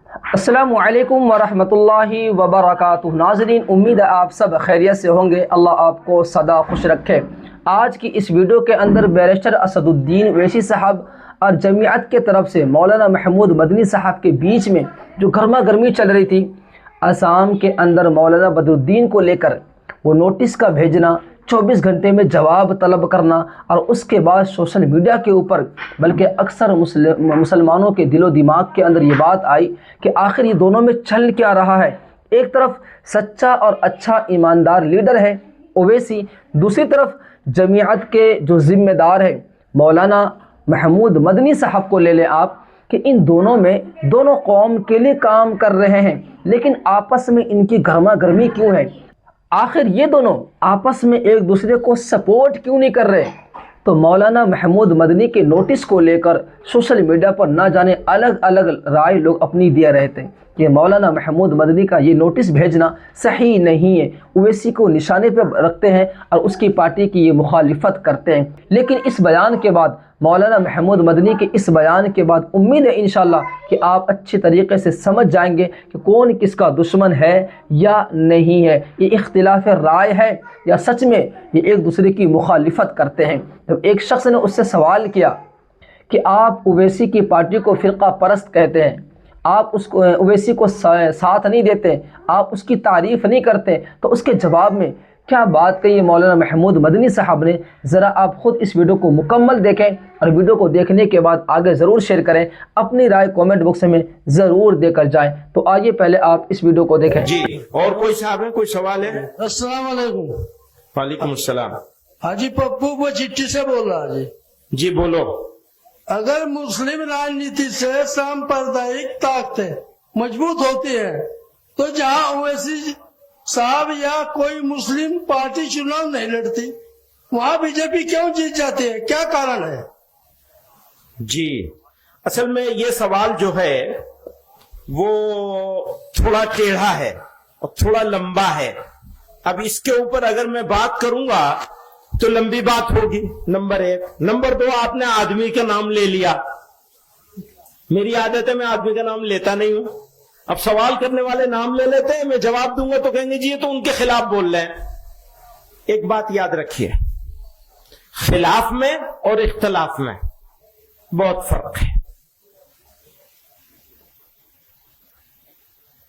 अस्सलामु अलैकुम वरहमतुल्लाहि वबरकातुहू। नाज़रीन, उम्मीद है आप सब खैरियत से होंगे। अल्लाह आपको सदा खुश रखे। आज की इस वीडियो के अंदर बैरिस्टर असदुद्दीन ओवैसी साहब और जमीयत के तरफ से मौलाना महमूद मदनी साहब के बीच में जो गर्मा गर्मी चल रही थी, असम के अंदर मौलाना बदरुद्दीन को लेकर वो नोटिस का भेजना, 24 घंटे में जवाब तलब करना और उसके बाद सोशल मीडिया के ऊपर, बल्कि अक्सर मुसलमानों के दिलो दिमाग के अंदर ये बात आई कि आखिर ये दोनों में चल क्या रहा है। एक तरफ सच्चा और अच्छा ईमानदार लीडर है ओवैसी, दूसरी तरफ जमीयत के जो ज़िम्मेदार है मौलाना महमूद मदनी साहब को ले लें आप, कि इन दोनों में दोनों कौम के लिए काम कर रहे हैं, लेकिन आपस में इनकी गर्मा गर्मी क्यों है? आखिर ये दोनों आपस में एक दूसरे को सपोर्ट क्यों नहीं कर रहे? तो मौलाना महमूद मदनी के नोटिस को लेकर सोशल मीडिया पर ना जाने अलग अलग राय लोग अपनी दिए रहे थे कि मौलाना महमूद मदनी का ये नोटिस भेजना सही नहीं है, ओवैसी को निशाने पर रखते हैं और उसकी पार्टी की ये मुखालिफत करते हैं। लेकिन इस बयान के बाद, मौलाना महमूद मदनी के इस बयान के बाद उम्मीद है इंशाल्लाह कि आप अच्छी तरीके से समझ जाएंगे कि कौन किसका दुश्मन है या नहीं है, ये इख्तिलाफ राय है या सच में ये एक दूसरे की मुखालिफत करते हैं। तो एक शख्स ने उससे सवाल किया कि आप ओवैसी की पार्टी को फ़िरका परस्त कहते हैं, आप उसको ओवैसी को साथ नहीं देते, आप उसकी तारीफ़ नहीं करते, तो उसके जवाब में क्या बात कही मौलाना महमूद मदनी साहब ने, ज़रा आप ख़ुद इस वीडियो को मुकम्मल देखें और वीडियो को देखने के बाद आगे ज़रूर शेयर करें, अपनी राय कमेंट बॉक्स में ज़रूर देकर जाएं। तो आइए पहले आप इस वीडियो को देखें। जी, और कोई साहब है, कोई सवाल है? अस्सलाम वालेकुम। वालेकुम अस्सलाम। हाजी पप्पू वो चिट्ठी से बोल रहा जी। जी बोलो। अगर मुस्लिम राजनीति से सांप्रदायिक ताकतें मजबूत होती है तो जहां ओवैसी साहब या कोई मुस्लिम पार्टी चुनाव नहीं लड़ती, वहां बीजेपी क्यों जीत जाती है? क्या कारण है? जी, असल में ये सवाल जो है वो थोड़ा टेढ़ा है और थोड़ा लंबा है। अब इसके ऊपर अगर मैं बात करूंगा तो लंबी बात होगी, नंबर एक। नंबर दो, आपने आदमी का नाम ले लिया। मेरी आदत है, मैं आदमी का नाम लेता नहीं हूं। अब सवाल करने वाले नाम ले लेते हैं, मैं जवाब दूंगा तो कहेंगे जी ये तो उनके खिलाफ बोल रहे हैं। एक बात याद रखिए, खिलाफ में और इख्तलाफ में बहुत फर्क है।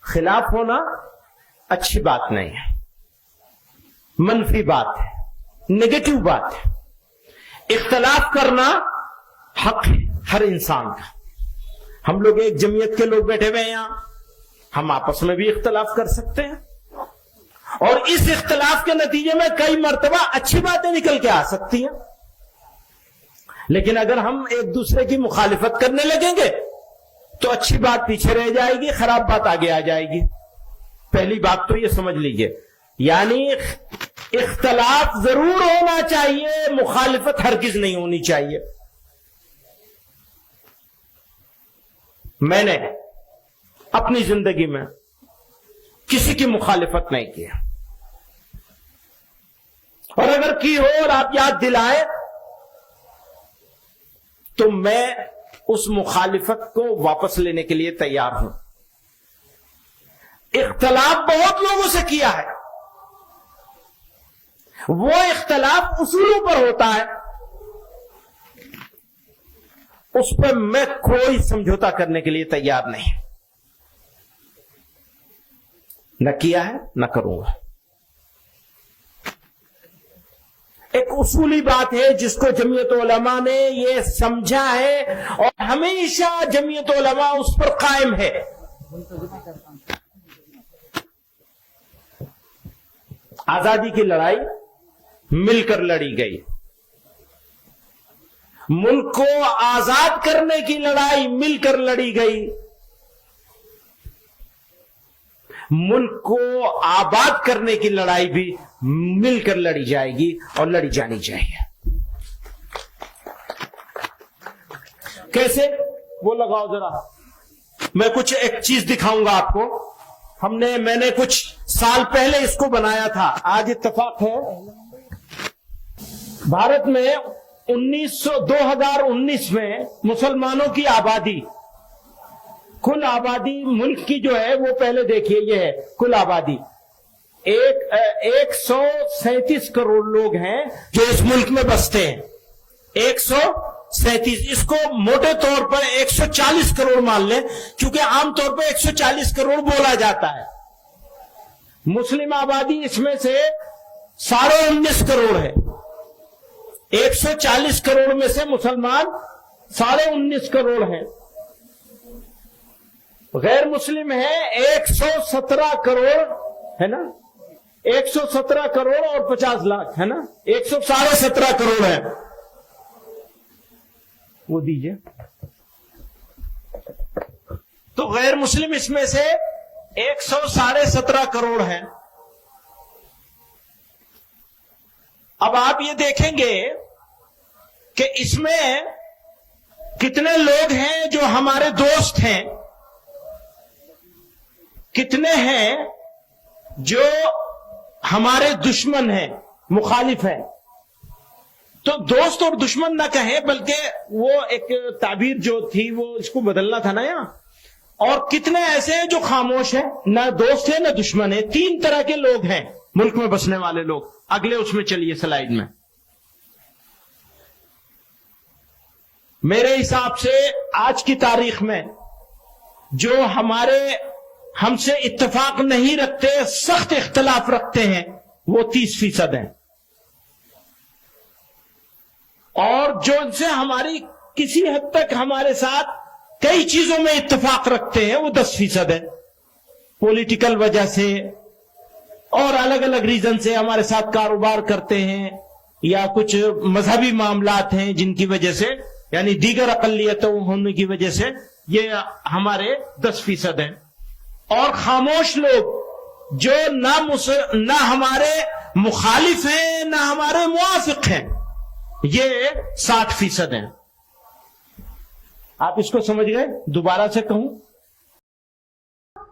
खिलाफ होना अच्छी बात नहीं है, मनफी बात है, नेगेटिव बात है। इख्तलाफ करना हक है हर इंसान का। हम लोग एक जमीयत के लोग बैठे हुए हैं यहां, हम आपस में भी इख्तलाफ कर सकते हैं और इस इख्तलाफ के नतीजे में कई मर्तबा अच्छी बातें निकल के आ सकती हैं। लेकिन अगर हम एक दूसरे की मुखालिफत करने लगेंगे तो अच्छी बात पीछे रह जाएगी, खराब बात आगे आ जाएगी। पहली बात तो ये समझ लीजिए, यानी इख्तलाफ जरूर होना चाहिए, मुखालिफत हरगिज नहीं होनी चाहिए। मैंने अपनी जिंदगी में किसी की मुखालिफत नहीं की, और अगर की हो और आप याद दिलाएं तो मैं उस मुखालिफत को वापस लेने के लिए तैयार हूं। इख्तलाफ बहुत लोगों से किया है, वो इख्तलाफ उसूलों पर होता है, उस पर मैं कोई समझौता करने के लिए तैयार नहीं, न किया है न करूंगा। एक उसूली बात है जिसको जमीयत उलमा ने ये समझा है और हमेशा जमीयत उलमा उस पर कायम है। आजादी की लड़ाई मिलकर लड़ी गई, मुल्क को आजाद करने की लड़ाई मिलकर लड़ी गई, मुल्क को आबाद करने की लड़ाई भी मिलकर लड़ी जाएगी और लड़ी जानी चाहिए। कैसे, वो लगाओ जरा, मैं कुछ एक चीज दिखाऊंगा आपको। मैंने कुछ साल पहले इसको बनाया था, आज इत्तेफाक है भारत में 2019 में मुसलमानों की आबादी कुल आबादी मुल्क की जो है वो पहले देखिए, ये है कुल आबादी 137 करोड़ लोग हैं जो इस मुल्क में बसते हैं। 137, इसको मोटे तौर पर 140 करोड़ मान लें, क्योंकि आमतौर पर 140 करोड़ बोला जाता है। मुस्लिम आबादी इसमें से 19.5 करोड़ है। 140 करोड़ में से मुसलमान 19.5 करोड़ हैं। गैर मुस्लिम है 117 करोड़, है ना, 117 करोड़ और 50 लाख, है ना, 117.5 करोड़ है। वो दीजिए। तो गैर मुस्लिम इसमें से 117.5 करोड़ है। अब आप ये देखेंगे कि इसमें कितने लोग हैं जो हमारे दोस्त हैं, कितने हैं जो हमारे दुश्मन हैं, मुखालिफ हैं। तो दोस्त और दुश्मन ना कहें, बल्कि वो एक ताबीर जो थी वो इसको बदलना था ना यहां। और कितने ऐसे हैं जो खामोश हैं, ना दोस्त है ना दुश्मन है। 3 तरह के लोग हैं मुल्क में बसने वाले लोग। अगले उसमें चलिए स्लाइड में। मेरे हिसाब से आज की तारीख में जो हमारे हमसे इत्तेफाक नहीं रखते, सख्त इख्तलाफ रखते हैं, वो 30% हैं। और जो इनसे हमारी किसी हद तक हमारे साथ कई चीजों में इत्तेफाक रखते हैं, वो 10% है। पॉलिटिकल वजह से और अलग अलग रीजन से हमारे साथ कारोबार करते हैं, या कुछ मजहबी मामलात हैं जिनकी वजह से, यानी दीगर अकलियतों होने की वजह से ये हमारे 10% हैं। और खामोश लोग जो ना हमारे मुखालिफ हैं ना हमारे मुआफिक हैं, ये 60% हैं। आप इसको समझ गए? दोबारा से कहूं?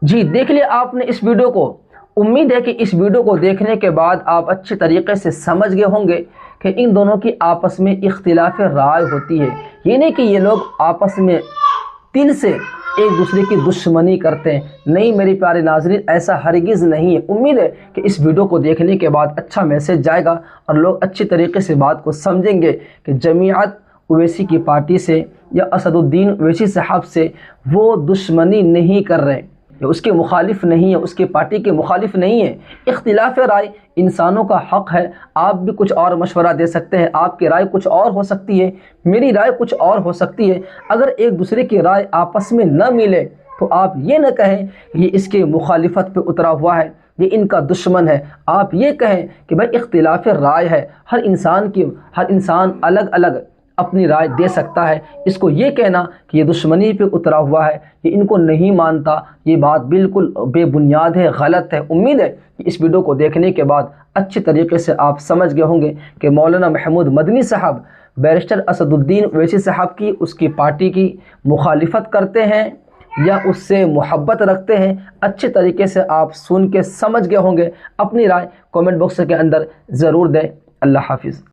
जी, देख लिया आपने इस वीडियो को। उम्मीद है कि इस वीडियो को देखने के बाद आप अच्छे तरीके से समझ गए होंगे कि इन दोनों की आपस में इख्तिलाफ राय होती है। ये नहीं कि ये लोग आपस में दिल से एक दूसरे की दुश्मनी करते हैं। नहीं मेरे प्यारे नाज़रीन, ऐसा हरगिज़ नहीं है। उम्मीद है कि इस वीडियो को देखने के बाद अच्छा मैसेज जाएगा और लोग अच्छी तरीके से बात को समझेंगे कि जमीयत ओवैसी की पार्टी से या असदुद्दीन ओवैसी साहब से वो दुश्मनी नहीं कर रहे, या उसके मुखालिफ नहीं है, उसके पार्टी के मुखालिफ नहीं है। इख्तिलाफ राय इंसानों का हक़ है। आप भी कुछ और मशवरा दे सकते हैं, आपकी राय कुछ और हो सकती है, मेरी राय कुछ और हो सकती है। अगर एक दूसरे की राय आपस में न मिले तो आप ये न कहें ये इसके मुखालिफत पे उतरा हुआ है, ये इनका दुश्मन है। आप ये कहें कि भाई इख्तिलाफ राय है, हर इंसान अलग अलग अपनी राय दे सकता है। इसको ये कहना कि ये दुश्मनी पे उतरा हुआ है, ये इनको नहीं मानता, ये बात बिल्कुल बेबुनियाद है, गलत है। उम्मीद है कि इस वीडियो को देखने के बाद अच्छे तरीके से आप समझ गए होंगे कि मौलाना महमूद मदनी साहब बैरिस्टर असदुद्दीन ओवैसी साहब की, उसकी पार्टी की मुखालिफत करते हैं या उससे मोहब्बत रखते हैं। अच्छे तरीके से आप सुन के समझ गए होंगे। अपनी राय कमेंट बॉक्स के अंदर ज़रूर दें। अल्लाह हाफिज़।